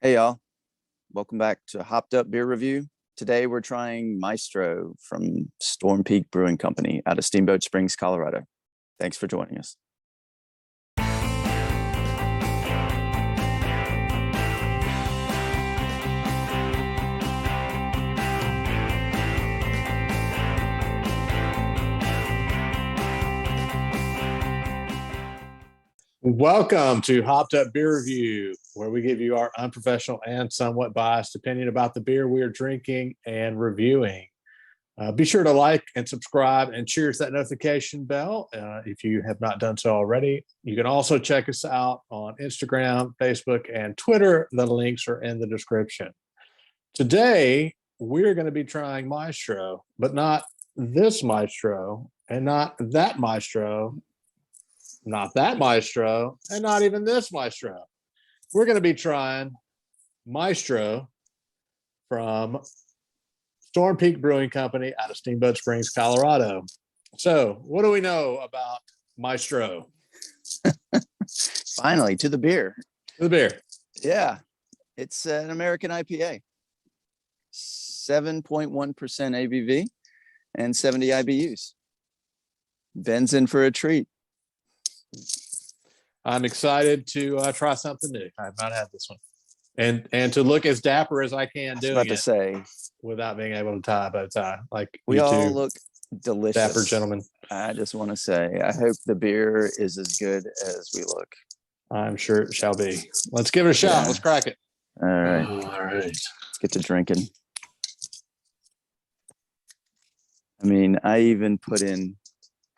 Hey y'all, welcome back to Hopped Up Beer Review. Today we're trying Maestro from Storm Peak Brewing Company out of Steamboat Springs, Colorado. Thanks for joining us. Welcome to Hopped Up Beer Review, where we give you our unprofessional and somewhat biased opinion about the beer we are drinking and reviewing. Be sure to like and subscribe and cheers that notification bell if you have not done so already. You can also check us out on Instagram, Facebook, and Twitter. The links are in the description. Today, we're going to be trying Maestro, but not this Maestro and not that Maestro. Not that Maestro, and not even this Maestro. We're going to be trying Maestro from Storm Peak Brewing Company out of Steamboat Springs, Colorado. So, what do we know about Maestro? Finally, to the beer. To the beer. Yeah, it's an American IPA. 7.1% ABV and 70 IBUs. Ben's in for a treat. I'm excited to try something new. I've not had this one, and to look as dapper as I can doing it. Say without being able to tie a bow tie, like we all look delicious, dapper gentlemen. I just want to say, I hope the beer is as good as we look. I'm sure it shall be. Let's give it a shot. Yeah. Let's crack it. All right. Let's get to drinking. I mean, I even put in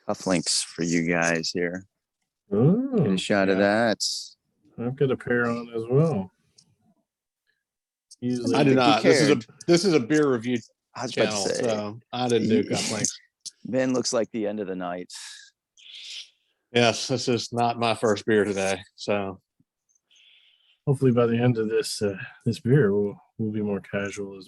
cufflinks for you guys here. Get a shot of that. I've got a pair on as well. Usually I did not. This is a beer review channel, so I didn't do cufflinks. Ben looks like the end of the night. Yes, this is not my first beer today. So hopefully by the end of this this beer, we'll be more casual as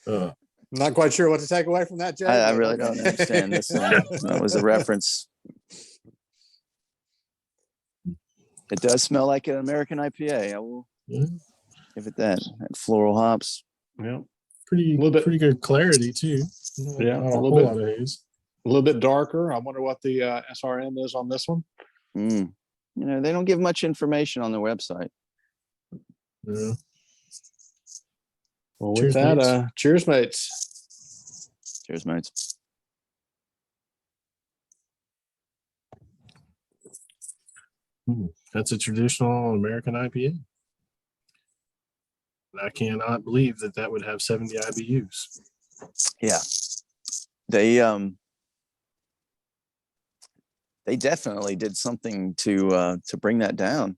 well. Not quite sure what to take away from that, Jay. I really don't understand this one. That was a reference. It does smell like an American IPA. I will give it that. Floral hops. Yeah. Pretty good clarity too. Yeah. A lot of haze. A little bit darker. I wonder what the SRM is on this one. You know, they don't give much information on their website. Yeah. Well, with that, cheers, mates. Cheers, mates. That's a traditional American IPA. I cannot believe that would have 70 IBUs. Yeah, they definitely did something to bring that down.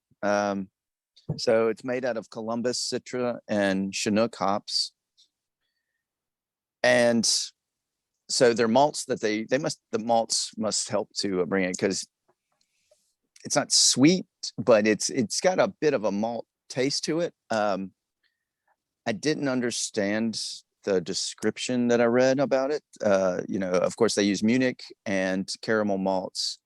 So it's made out of Columbus, Citra, and Chinook hops. And so their malts that the malts must help to bring it, because it's not sweet, but it's got a bit of a malt taste to it. I didn't understand the description that I read about it. You know, of course they use Munich and caramel malts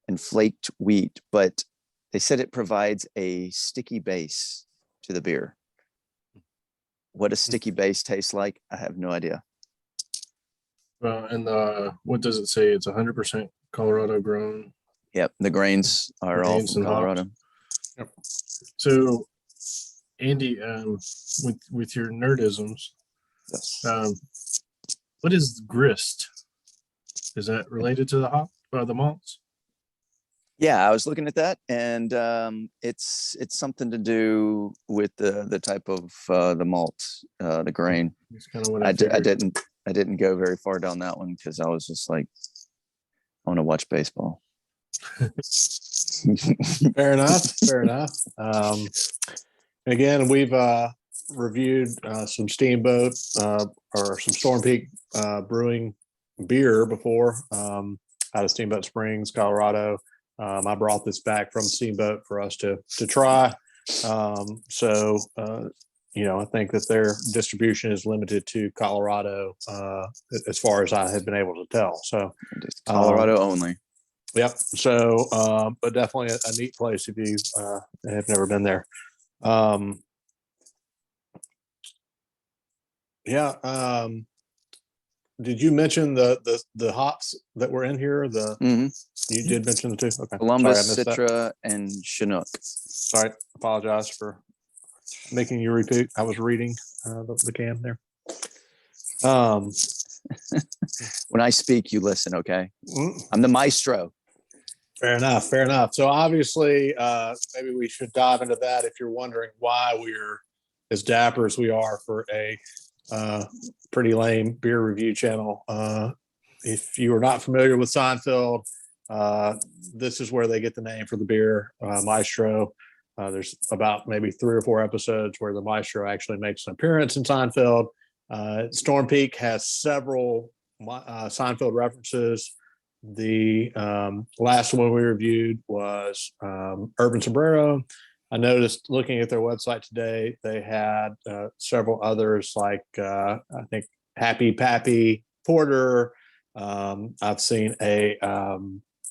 and flaked wheat, but they said it provides a sticky base to the beer. What a sticky base tastes like, I have no idea. And what does it say? It's 100% Colorado grown. Yep, the grains are all from Colorado. Yep. So, Andy, with your nerdisms, yes. What is grist? Is that related to the hop, the malts? Yeah, I was looking at that, and it's something to do with the type of the malt, the grain. That's kind of what I didn't go very far down that one because I was just like, I want to watch baseball. Fair enough. Again, we've reviewed some Steamboat or some Storm Peak Brewing beer before out of Steamboat Springs, Colorado. I brought this back from Steamboat for us to try. You know, I think that their distribution is limited to Colorado as far as I have been able to tell. So just Colorado only. Yep. So, but definitely a neat place if you have never been there. Yeah. Did you mention the hops that were in here? hmm You did mention the two. Okay. Sorry, I Columbus, missed that. Citra, and Chinook. Sorry. Apologize for making you repeat. I was reading the can there. When I speak, you listen, okay? mm, I'm the maestro. Fair enough. Fair enough. So obviously, maybe we should dive into that if you're wondering why we're as dapper as we are for a pretty lame beer review channel. If you are not familiar with Seinfeld, this is where they get the name for the beer, Maestro. There's about maybe 3 or 4 episodes where the Maestro actually makes an appearance in Seinfeld. Storm Peak has several Seinfeld references. The last one we reviewed was Urban Sombrero. I noticed looking at their website today, they had several others like I think Happy Pappy Porter. I've seen a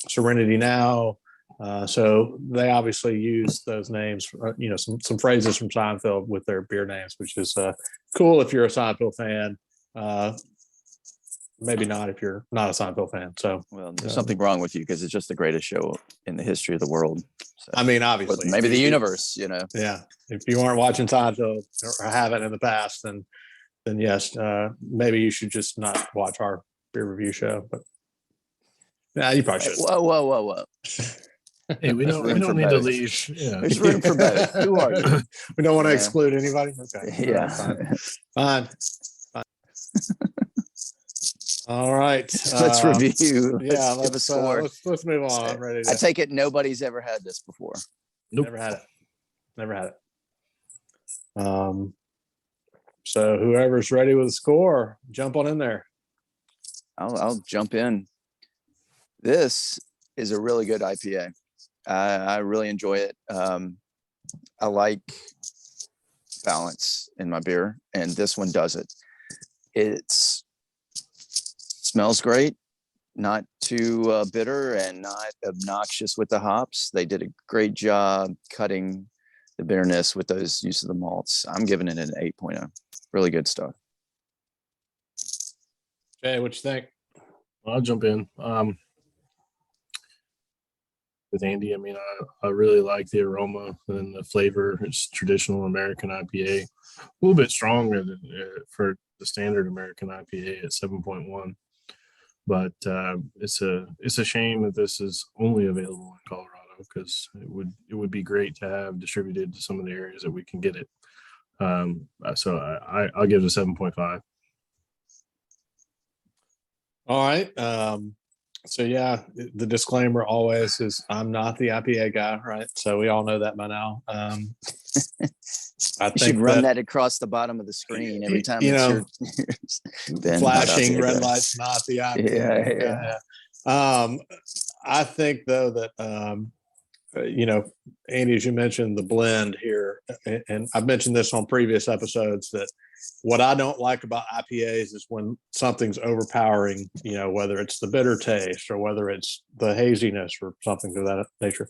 Serenity Now. So they obviously use those names, some phrases from Seinfeld with their beer names, which is cool if you're a Seinfeld fan. Maybe not if you're not a Seinfeld fan. So, well, there's something wrong with you because it's just the greatest show in the history of the world. So, I mean, obviously, maybe the universe, you know. Yeah, if you aren't watching Seinfeld or haven't in the past, then yes, maybe you should just not watch our beer review show. But yeah, you probably should. Whoa. Hey, we don't need to leave. Yeah. There's room for both. Who are you? We don't want to Yeah. exclude anybody. Okay. Yeah. Fine. All right. Let's review. Yeah, Let's give a score. Let's move on. I'm ready I to. take it nobody's ever had this before. Nope. Never had it. Never had it. So whoever's ready with a score, jump on in there. I'll jump in. This is a really good IPA. I really enjoy it. I like balance in my beer, and this one does it. It's smells great, not too bitter and not obnoxious with the hops. They did a great job cutting the bitterness with those use of the malts. I'm giving it an 8.0. Really good stuff. Jay, what you think? I'll jump in. With Andy, I mean, I really like the aroma and the flavor. It's traditional American IPA, a little bit stronger than for the standard American IPA at 7.1. But it's a shame that this is only available in Colorado because it would be great to have distributed to some of the areas that we can get it. So I'll give it a 7.5. All right. So yeah, the disclaimer always is I'm not the IPA guy, right? So we all know that by now. I You think should run that across the bottom of the screen every time you it's know, your flashing red lights, not the IPA. Yeah. I think though that Andy, as you mentioned, the blend here, and I've mentioned this on previous episodes, that what I don't like about IPAs is when something's overpowering, whether it's the bitter taste or whether it's the haziness or something to that nature.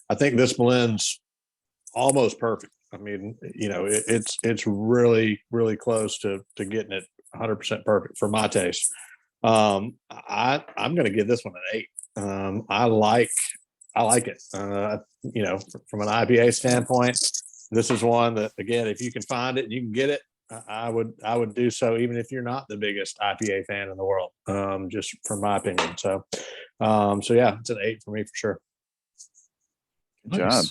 I think this blend's almost perfect. I mean, it's really, really close to getting it 100% perfect for my taste. I'm going to give this one an 8. I like it. From an IPA standpoint, this is one that, again, if you can find it and you can get it, I would do so, even if you're not the biggest IPA fan in the world, just from my opinion. So yeah, it's an 8 for me for sure. Good job.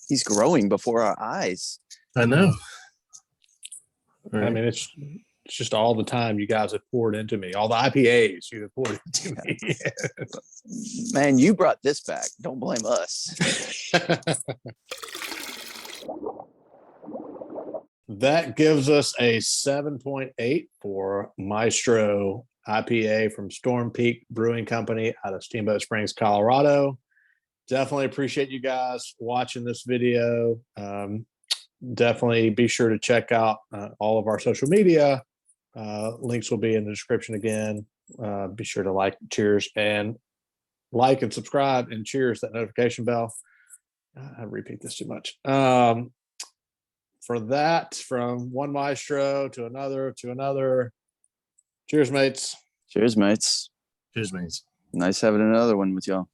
He's growing before our eyes. I know. Right. I mean, it's just all the time you guys have poured into me, all the IPAs you have poured into me. Man, you brought this back. Don't blame us. That gives us a 7.8 for Maestro IPA from Storm Peak Brewing Company out of Steamboat Springs, Colorado. Definitely appreciate you guys watching this video. Definitely be sure to check out all of our social media. Links will be in the description again. Be sure to like, cheers, and like and subscribe, and cheers, that notification bell. I repeat this too much. For that, from one maestro to another, cheers, mates. Cheers, mates. Cheers, mates. Nice having another one with y'all.